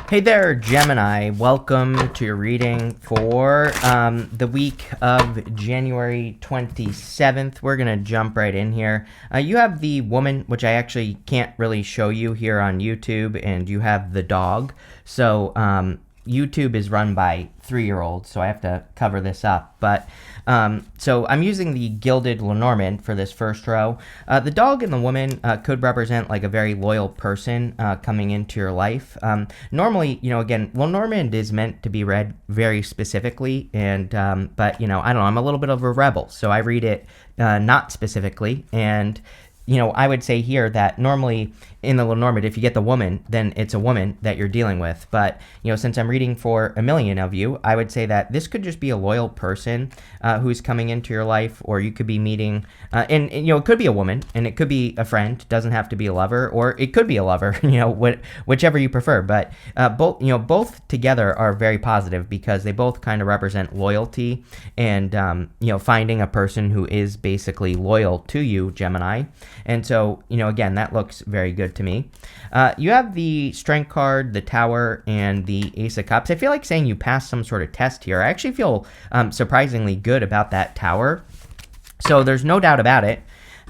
Hey there, Gemini. Welcome to your reading for the week of January 27th. We're going to jump right in here. You have the woman, which I actually can't really show you here on YouTube, and you have the dog. So YouTube is run by 3-year-olds, so I have to cover this up. But so I'm using the Gilded Lenormand for this first row. The dog and the woman could represent like a very loyal person coming into your life. Normally, again, Lenormand is meant to be read very specifically, and but I don't know, I'm a little bit of a rebel, so I read it not specifically. And I would say here that normally in the Lenormand, if you get the woman, then it's a woman that you're dealing with. But, since I'm reading for a million of you, I would say that this could just be a loyal person who's coming into your life, or you could be meeting, and it could be a woman, and it could be a friend, doesn't have to be a lover, or it could be a lover, whichever you prefer. But both together are very positive because they both kind of represent loyalty and, finding a person who is basically loyal to you, Gemini. And so, again, that looks very good to me. You have the Strength card, the Tower, and the Ace of Cups. I feel like saying you passed some sort of test here. I actually feel surprisingly good about that Tower. So there's no doubt about it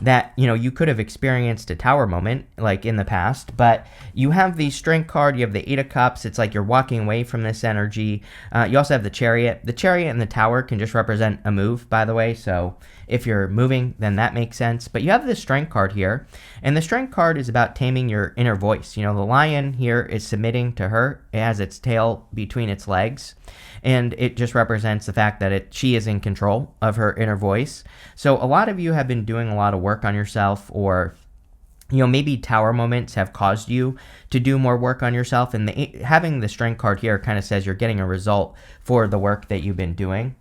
that, you could have experienced a Tower moment like in the past, but you have the Strength card, you have the Eight of Cups. It's like you're walking away from this energy. You also have the Chariot. The Chariot and the Tower can just represent a move, by the way, so if you're moving, then that makes sense. But you have the Strength card here, and the Strength card is about taming your inner voice. The lion here is submitting to her. It has its tail between its legs, and it just represents the fact that she is in control of her inner voice. So a lot of you have been doing a lot of work on yourself, or maybe Tower moments have caused you to do more work on yourself, and having the Strength card here kind of says you're getting a result for the work that you've been doing.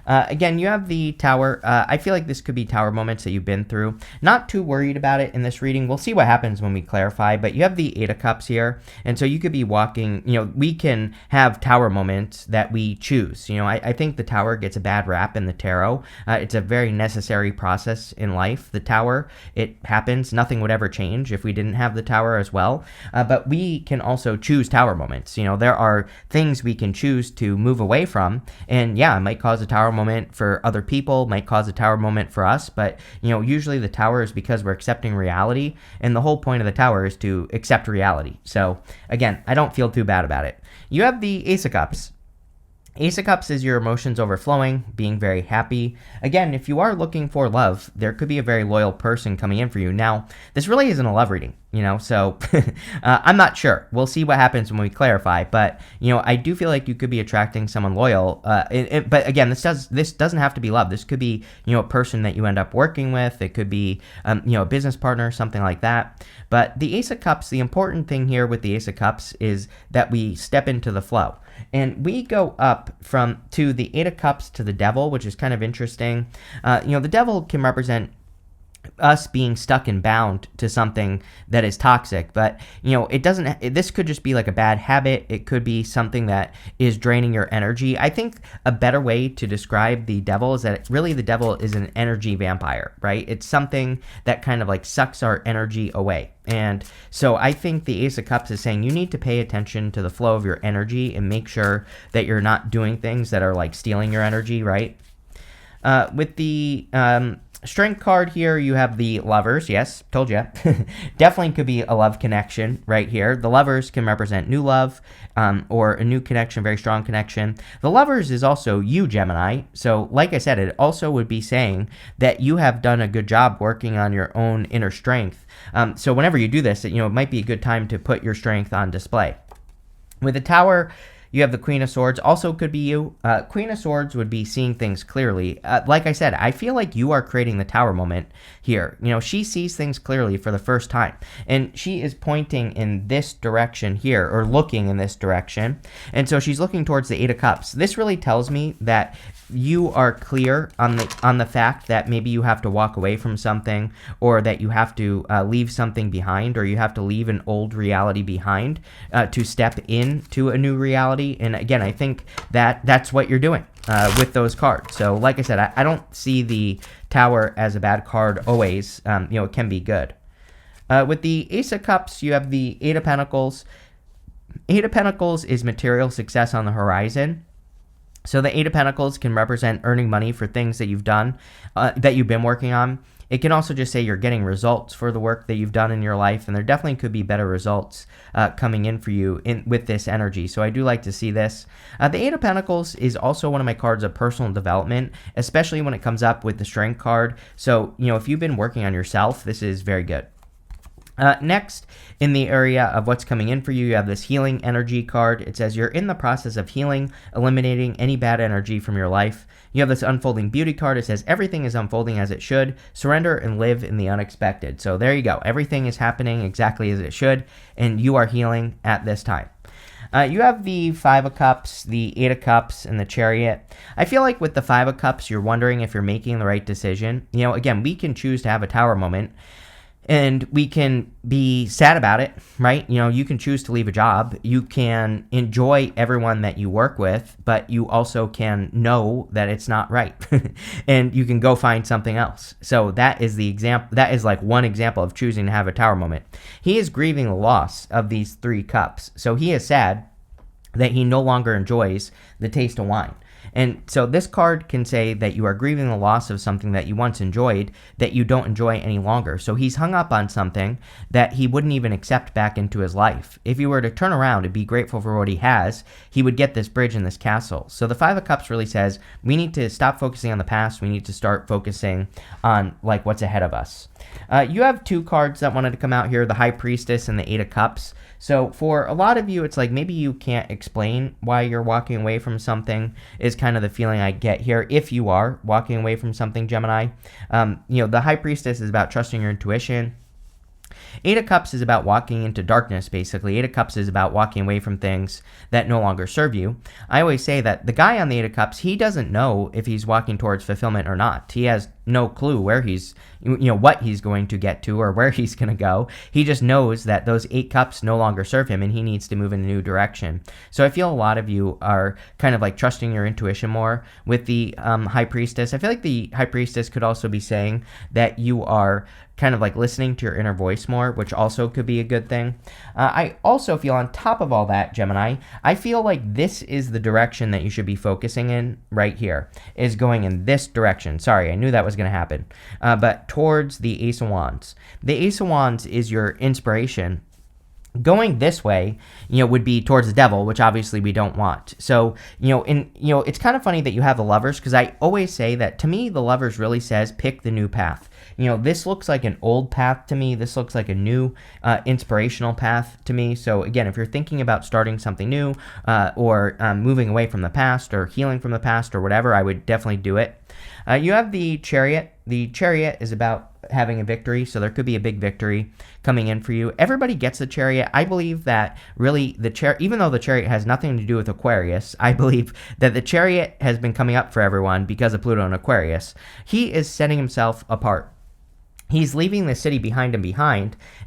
Again, you have the Tower. I feel like this could be Tower moments that you've been through. Not too worried about it in this reading. We'll see what happens when we clarify, but you have the Eight of Cups here, and so you could be walking, we can have Tower moments that we choose. I think the Tower gets a bad rap in the tarot. It's a very necessary process in life. The Tower, it happens. Nothing would ever change if we didn't have the Tower as well, but we can also choose Tower moments. There are things we can choose to move away from, and yeah, it might cause a Tower moment for other people, might cause a Tower moment for us, but usually the Tower is because we're accepting reality, and the whole point of the Tower is to accept reality. So again, I don't feel too bad about it. You have the Ace of Cups. Ace of Cups is your emotions overflowing, being very happy. Again, if you are looking for love, there could be a very loyal person coming in for you. Now, this really isn't a love reading, so I'm not sure. We'll see what happens when we clarify, but, I do feel like you could be attracting someone loyal. But again, this doesn't have to be love. This could be, a person that you end up working with. It could be, a business partner, something like that. But the Ace of Cups, the important thing here with the Ace of Cups is that we step into the flow. And we go up to the Eight of Cups to the Devil, which is kind of interesting. The Devil can represent us being stuck and bound to something that is toxic, but this could just be like a bad habit. It could be something that is draining your energy. I think a better way to describe the Devil is that really the Devil is an energy vampire, right? It's something that kind of like sucks our energy away. And so I think the Ace of Cups is saying you need to pay attention to the flow of your energy and make sure that you're not doing things that are like stealing your energy, right? With the Strength card here, you have the Lovers. Yes, told you. Definitely could be a love connection right here. The Lovers can represent new love or a new connection, very strong connection. The Lovers is also you, Gemini. So like I said, it also would be saying that you have done a good job working on your own inner strength. So whenever you do this, it might be a good time to put your strength on display. With the Tower, you have the Queen of Swords, also could be you. Queen of Swords would be seeing things clearly. Like I said, I feel like you are creating the Tower moment here. She sees things clearly for the first time, and she is pointing in this direction here, or looking in this direction, and so she's looking towards the Eight of Cups. This really tells me that you are clear on the fact that maybe you have to walk away from something, or that you have to leave something behind, or you have to leave an old reality behind to step into a new reality. And again, I think that's what you're doing with those cards. So like I said, I don't see the Tower as a bad card always. It can be good. With the Ace of Cups, you have the Eight of Pentacles. Eight of Pentacles is material success on the horizon. So the Eight of Pentacles can represent earning money for things that you've done, that you've been working on. It can also just say you're getting results for the work that you've done in your life, and there definitely could be better results coming in for you with this energy. So I do like to see this. The Eight of Pentacles is also one of my cards of personal development, especially when it comes up with the Strength card. So, if you've been working on yourself, this is very good. Next, in the area of what's coming in for you, you have this healing energy card. It says you're in the process of healing, eliminating any bad energy from your life. You have this unfolding beauty card. It says everything is unfolding as it should. Surrender and live in the unexpected. So there you go. Everything is happening exactly as it should, and you are healing at this time. You have the Five of Cups, the Eight of Cups, and the Chariot. I feel like with the Five of Cups, you're wondering if you're making the right decision. Again, we can choose to have a tower moment, and we can be sad about it, right? You can choose to leave a job. You can enjoy everyone that you work with, but you also can know that it's not right. And you can go find something else. So that is the example. That is like one example of choosing to have a tower moment. He is grieving the loss of these three cups. So he is sad that he no longer enjoys the taste of wine. And so this card can say that you are grieving the loss of something that you once enjoyed that you don't enjoy any longer. So he's hung up on something that he wouldn't even accept back into his life. If he were to turn around and be grateful for what he has, he would get this bridge and this castle. So the Five of Cups really says we need to stop focusing on the past. We need to start focusing on like what's ahead of us. You have two cards that wanted to come out here, the High Priestess and the Eight of Cups. So for a lot of you, it's like maybe you can't explain why you're walking away from something is kind of the feeling I get here. If you are walking away from something, Gemini, the High Priestess is about trusting your intuition. Eight of Cups is about walking into darkness, basically. Eight of Cups is about walking away from things that no longer serve you. I always say that the guy on the Eight of Cups, he doesn't know if he's walking towards fulfillment or not. He has no clue where he's, what he's going to get to or where he's going to go. He just knows that those 8 cups no longer serve him and he needs to move in a new direction. So I feel a lot of you are kind of like trusting your intuition more with the High Priestess. I feel like the High Priestess could also be saying that you are kind of like listening to your inner voice more, which also could be a good thing. I also feel on top of all that, Gemini, I feel like this is the direction that you should be focusing in right here, is going in this direction. Sorry, I knew that was going to happen. But towards the Ace of Wands. The Ace of Wands is your inspiration. Going this way, would be towards the devil, which obviously we don't want. So, it's kind of funny that you have the Lovers, because I always say that to me, the Lovers really says pick the new path. This looks like an old path to me. This looks like a new inspirational path to me. So again, if you're thinking about starting something new or moving away from the past or healing from the past or whatever, I would definitely do it. You have the Chariot. The Chariot is about having a victory, so there could be a big victory coming in for you. Everybody gets the Chariot. I believe that really even though the Chariot has nothing to do with Aquarius, I believe that the Chariot has been coming up for everyone because of Pluto and Aquarius. He is setting himself apart. He's leaving the city behind,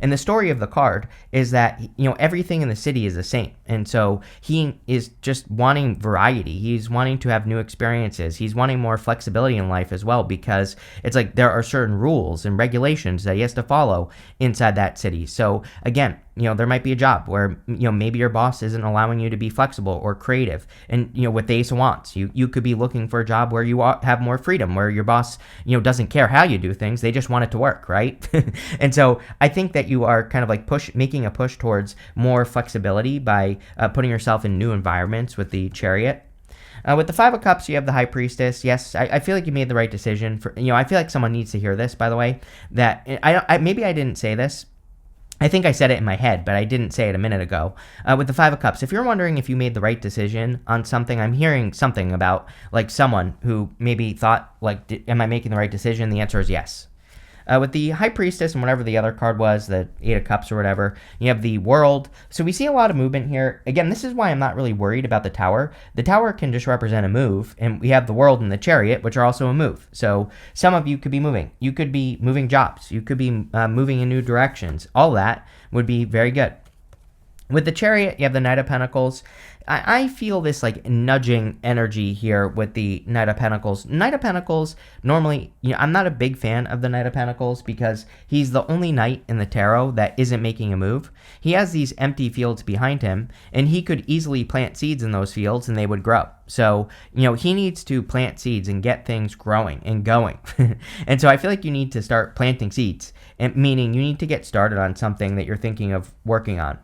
and the story of the card is that, everything in the city is the same, and so he is just wanting variety. He's wanting to have new experiences. He's wanting more flexibility in life as well, because it's like there are certain rules and regulations that he has to follow inside that city. So again, there might be a job where, maybe your boss isn't allowing you to be flexible or creative. And, with the Ace of Wands, you could be looking for a job where you have more freedom, where your boss, doesn't care how you do things. They just want it to work, right? And so I think that you are kind of like making a push towards more flexibility by putting yourself in new environments with the Chariot. With the Five of Cups, you have the High Priestess. Yes, I feel like you made the right decision. I feel like someone needs to hear this, by the way, that maybe I didn't say this. I think I said it in my head, but I didn't say it a minute ago. With the Five of Cups, if you're wondering if you made the right decision on something, I'm hearing something about like someone who maybe thought like, am I making the right decision? The answer is yes. With the High Priestess and whatever the other card was, the Eight of Cups or whatever, you have the World. So we see a lot of movement here. Again, this is why I'm not really worried about the Tower. The Tower can just represent a move, and we have the World and the Chariot, which are also a move. So some of you could be moving. You could be moving jobs. You could be moving in new directions. All that would be very good. With the Chariot, you have the Knight of Pentacles. I feel this like nudging energy here with the Knight of Pentacles. Knight of Pentacles, normally, I'm not a big fan of the Knight of Pentacles because he's the only knight in the tarot that isn't making a move. He has these empty fields behind him, and he could easily plant seeds in those fields and they would grow. So, he needs to plant seeds and get things growing and going. And so I feel like you need to start planting seeds, and meaning you need to get started on something that you're thinking of working on.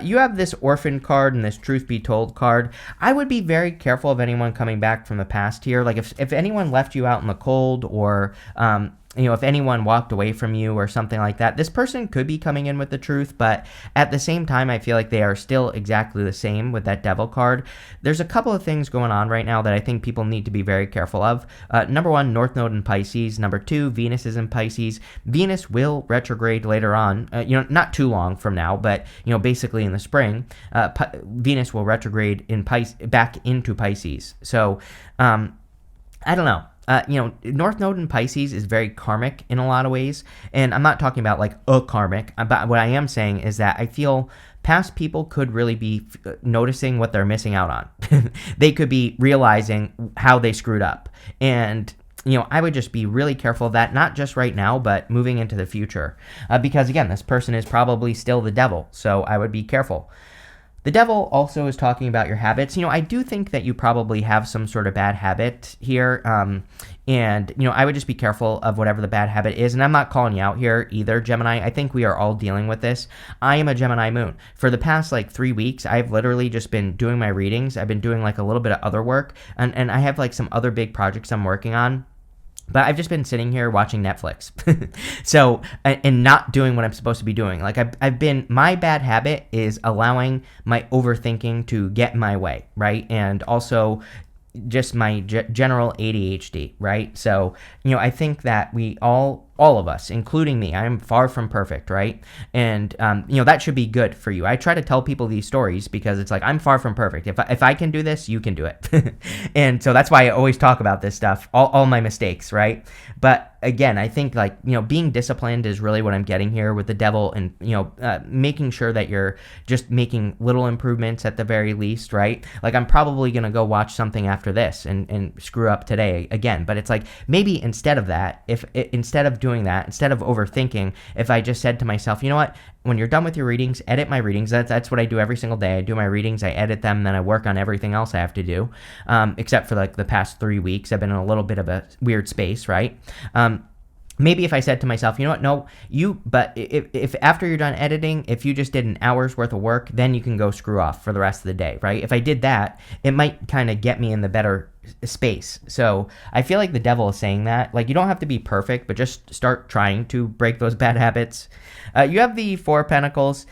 You have this Orphan card and this Truth Be Told card. I would be very careful of anyone coming back from the past here. Like if anyone left you out in the cold, or if anyone walked away from you or something like that, this person could be coming in with the truth, but at the same time, I feel like they are still exactly the same with that Devil card. There's a couple of things going on right now that I think people need to be very careful of. Number one, North Node in Pisces. Number two, Venus is in Pisces. Venus will retrograde later on, not too long from now, but, basically in the spring. Venus will retrograde back into Pisces. So, I don't know. North Node in Pisces is very karmic in a lot of ways, and I'm not talking about like a karmic, but what I am saying is that I feel past people could really be noticing what they're missing out on. They could be realizing how they screwed up, and I would just be really careful of that, not just right now, but moving into the future, because again, this person is probably still the devil, so I would be careful. The Devil also is talking about your habits. I do think that you probably have some sort of bad habit here. And I would just be careful of whatever the bad habit is. And I'm not calling you out here either, Gemini. I think we are all dealing with this. I am a Gemini moon. For the past 3 weeks, I've literally just been doing my readings. I've been doing a little bit of other work. And I have some other big projects I'm working on. But I've just been sitting here watching Netflix. So, and not doing what I'm supposed to be doing. My bad habit is allowing my overthinking to get in my way, right? And also just my general ADHD, right? So, I think that we all of us, including me, I'm far from perfect, right? And, that should be good for you. I try to tell people these stories because it's I'm far from perfect. If I can do this, you can do it. And so that's why I always talk about this stuff, all my mistakes, right? But again, I think being disciplined is really what I'm getting here with the Devil, and, making sure that you're just making little improvements at the very least, right? I'm probably going to go watch something after this and screw up today again. But it's maybe instead of that, instead of doing that, instead of overthinking, if I just said to myself, you know what, when you're done with your readings, edit my readings. That's what I do every single day. I do my readings, I edit them, then I work on everything else I have to do, except for the past 3 weeks. I've been in a little bit of a weird space, right? Maybe if I said to myself, you know what, but if after you're done editing, if you just did an hour's worth of work, then you can go screw off for the rest of the day, right? If I did that, it might kind of get me in the better space. So I feel like the Devil is saying that, you don't have to be perfect, but just start trying to break those bad habits. You have the Four of Pentacles.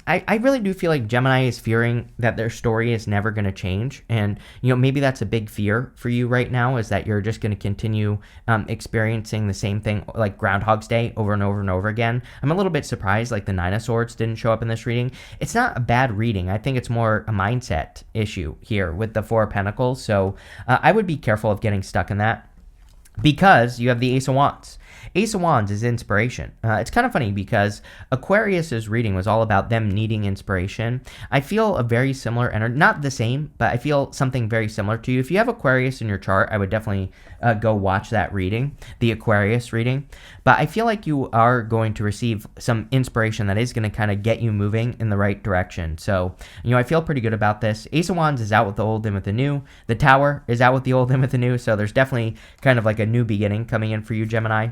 I really do feel like Gemini is fearing that their story is never going to change. And, maybe that's a big fear for you right now, is that you're just going to continue experiencing the same thing, like Groundhog's Day, over and over and over again. I'm a little bit surprised, the Nine of Swords didn't show up in this reading. It's not a bad reading. I think it's more a mindset issue here with the Four of Pentacles. So I would be careful of getting stuck in that, because you have the Ace of Wands. Ace of Wands is inspiration. It's kind of funny because Aquarius's reading was all about them needing inspiration. I feel a very similar energy, not the same, but I feel something very similar to you. If you have Aquarius in your chart, I would definitely go watch that reading, the Aquarius reading. But I feel like you are going to receive some inspiration that is going to kind of get you moving in the right direction. So, I feel pretty good about this. Ace of Wands is out with the old and with the new. The Tower is out with the old and with the new. So there's definitely kind of a new beginning coming in for you, Gemini.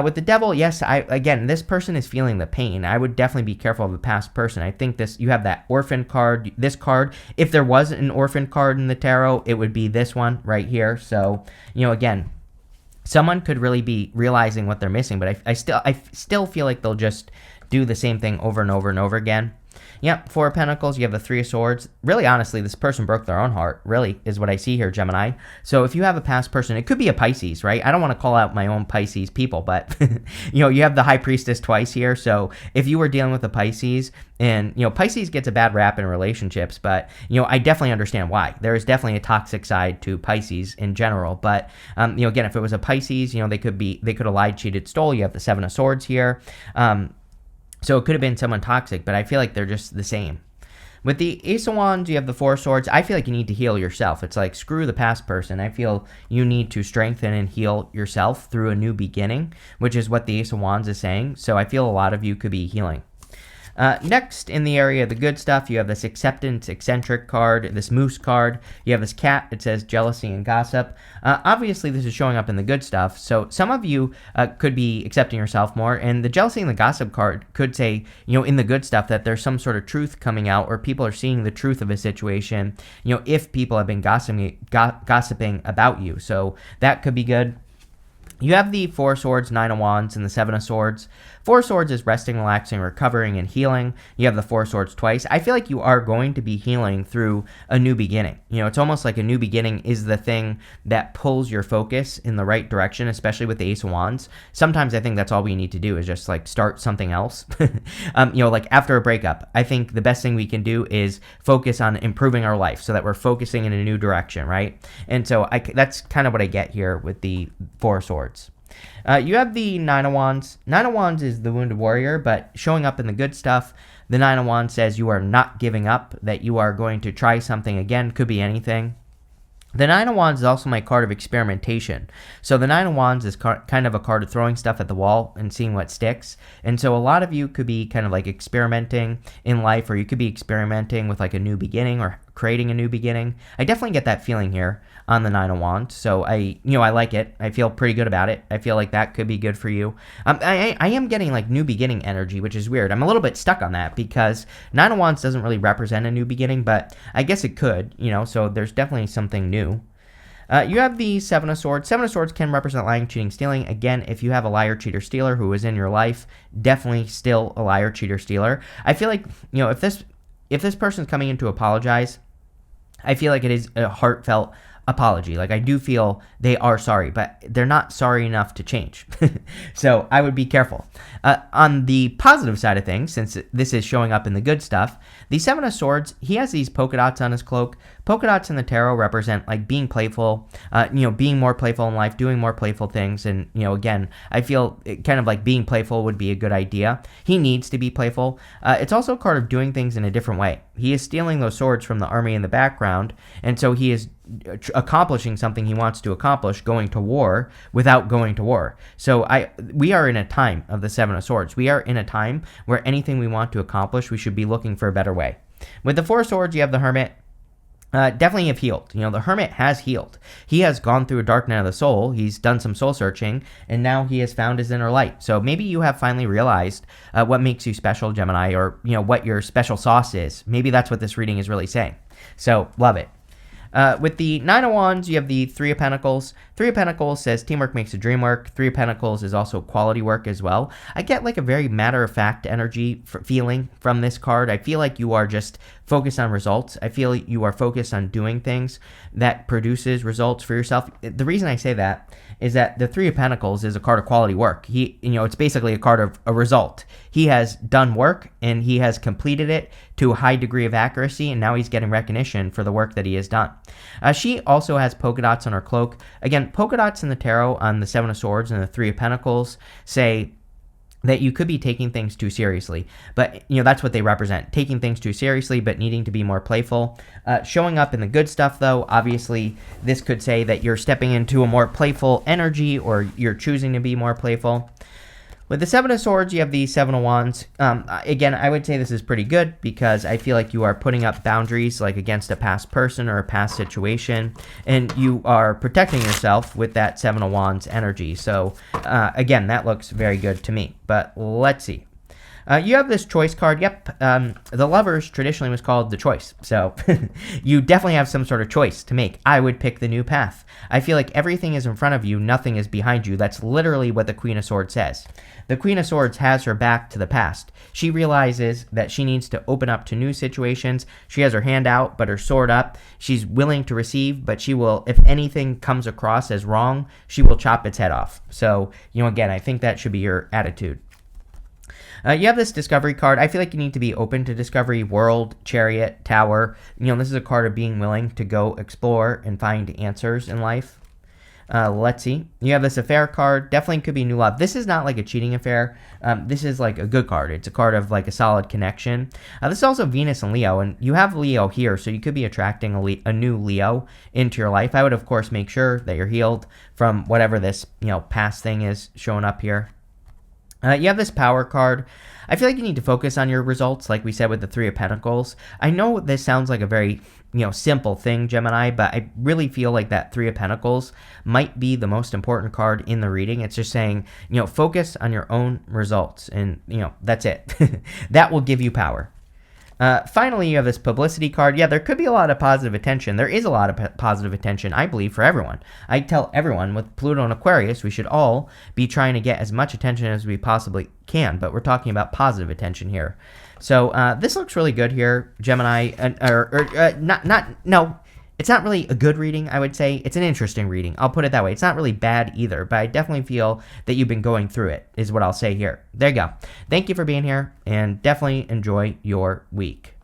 With the Devil, yes, again, this person is feeling the pain. I would definitely be careful of the past person. I think you have that Orphan card, this card. If there was an Orphan card in the tarot, it would be this one right here. So, again, someone could really be realizing what they're missing, but I still feel like they'll just do the same thing over and over and over again. Yep, Four of Pentacles, you have the Three of Swords. Really, honestly, this person broke their own heart, really, is what I see here, Gemini. So if you have a past person, it could be a Pisces, right? I don't want to call out my own Pisces people, but, you have the High Priestess twice here. So if you were dealing with a Pisces, and, Pisces gets a bad rap in relationships, but, I definitely understand why. There is definitely a toxic side to Pisces in general. But, again, if it was a Pisces, they could have lied, cheated, stole. You have the Seven of Swords here. So it could have been someone toxic, but I feel like they're just the same. With the Ace of Wands, you have the Four of Swords. I feel like you need to heal yourself. It's like, screw the past person. I feel you need to strengthen and heal yourself through a new beginning, which is what the Ace of Wands is saying. So I feel a lot of you could be healing. Next, in the area of the good stuff, you have this acceptance, eccentric card, this moose card. You have this cat. It says jealousy and gossip. Obviously, this is showing up in the good stuff. So some of you could be accepting yourself more. And the jealousy and the gossip card could say, in the good stuff that there's some sort of truth coming out, or people are seeing the truth of a situation, if people have been gossiping about you. So that could be good. You have the Four of Swords, Nine of Wands, and the Seven of Swords. Four of Swords is resting, relaxing, recovering, and healing. You have the Four of Swords twice. I feel like you are going to be healing through a new beginning. It's almost like a new beginning is the thing that pulls your focus in the right direction, especially with the Ace of Wands. Sometimes I think that's all we need to do is just like start something else. Like after a breakup, I think the best thing we can do is focus on improving our life so that we're focusing in a new direction, right? And so that's kind of what I get here with the Four of Swords. You have the Nine of Wands. Nine of Wands is the Wounded Warrior, but showing up in the good stuff, the Nine of Wands says you are not giving up, that you are going to try something again, could be anything. The Nine of Wands is also my card of experimentation. So the Nine of Wands is kind of a card of throwing stuff at the wall and seeing what sticks. And so a lot of you could be kind of like experimenting in life, or you could be experimenting with like a new beginning or creating a new beginning. I definitely get that feeling here on the Nine of Wands. So I like it. I feel pretty good about it. I feel like that could be good for you. I am getting like new beginning energy, which is weird. I'm a little bit stuck on that because Nine of Wands doesn't really represent a new beginning, but I guess it could, so there's definitely something new. You have the Seven of Swords. Seven of Swords can represent lying, cheating, stealing. Again, if you have a liar, cheater, stealer who is in your life, definitely still a liar, cheater, stealer. I feel like, if this person's coming in to apologize, I feel like it is a heartfelt apology. Like, I do feel they are sorry, but they're not sorry enough to change. So I would be careful. On the positive side of things, since this is showing up in the good stuff, the Seven of Swords, he has these polka dots on his cloak. Polka dots in the tarot represent like being playful, being more playful in life, doing more playful things. And, again, I feel kind of like being playful would be a good idea. He needs to be playful. It's also a card of doing things in a different way. He is stealing those swords from the army in the background. And so he is accomplishing something he wants to accomplish, going to war without going to war. So we are in a time of the Seven of Swords. We are in a time where anything we want to accomplish, we should be looking for a better way. With the Four of Swords, you have the Hermit. Definitely have healed. The Hermit has healed. He has gone through a dark night of the soul. He's done some soul searching, and now he has found his inner light. So maybe you have finally realized what makes you special, Gemini, or what your special sauce is. Maybe that's what this reading is really saying. So love it. With the Nine of Wands, you have the Three of Pentacles. Three of Pentacles says teamwork makes the dream work. Three of Pentacles is also quality work as well. I get like a very matter-of-fact energy feeling from this card. I feel like you are just focused on results. I feel you are focused on doing things that produces results for yourself. The reason I say that is that the Three of Pentacles is a card of quality work. It's basically a card of a result. He has done work and he has completed it to a high degree of accuracy, and now he's getting recognition for the work that he has done. She also has polka dots on her cloak. Again, polka dots in the tarot on the Seven of Swords and the Three of Pentacles say that you could be taking things too seriously. But, that's what they represent. Taking things too seriously, but needing to be more playful. Showing up in the good stuff, though, obviously, this could say that you're stepping into a more playful energy, or you're choosing to be more playful. With the Seven of Swords, you have the Seven of Wands. Again, I would say this is pretty good because I feel like you are putting up boundaries like against a past person or a past situation, and you are protecting yourself with that Seven of Wands energy. So, again, that looks very good to me. But let's see. You have this choice card. Yep, the Lovers traditionally was called the choice. So you definitely have some sort of choice to make. I would pick the new path. I feel like everything is in front of you, nothing is behind you. That's literally what the Queen of Swords says. The Queen of Swords has her back to the past. She realizes that she needs to open up to new situations. She has her hand out, but her sword up. She's willing to receive, but she will, if anything comes across as wrong, she will chop its head off. So, again, I think that should be your attitude. You have this Discovery card. I feel like you need to be open to discovery. World, Chariot, Tower. This is a card of being willing to go explore and find answers in life. Let's see. You have this affair card. Definitely could be new love. This is not like a cheating affair. This is like a good card. It's a card of like a solid connection. This is also Venus and Leo, and you have Leo here, so you could be attracting a new Leo into your life. I would, of course, make sure that you're healed from whatever this past thing is showing up here. You have this power card. I feel like you need to focus on your results, like we said with the Three of Pentacles. I know this sounds like a very simple thing, Gemini, but I really feel like that Three of Pentacles might be the most important card in the reading. It's just saying, focus on your own results, and that's it. That will give you power. Finally, you have this publicity card. Yeah, there could be a lot of positive attention. There is a lot of positive attention, I believe, for everyone. I tell everyone with Pluto and Aquarius, we should all be trying to get as much attention as we possibly can, but we're talking about positive attention here. So this looks really good here, Gemini. No, it's not really a good reading, I would say. It's an interesting reading. I'll put it that way. It's not really bad either, but I definitely feel that you've been going through it, is what I'll say here. There you go. Thank you for being here, and definitely enjoy your week.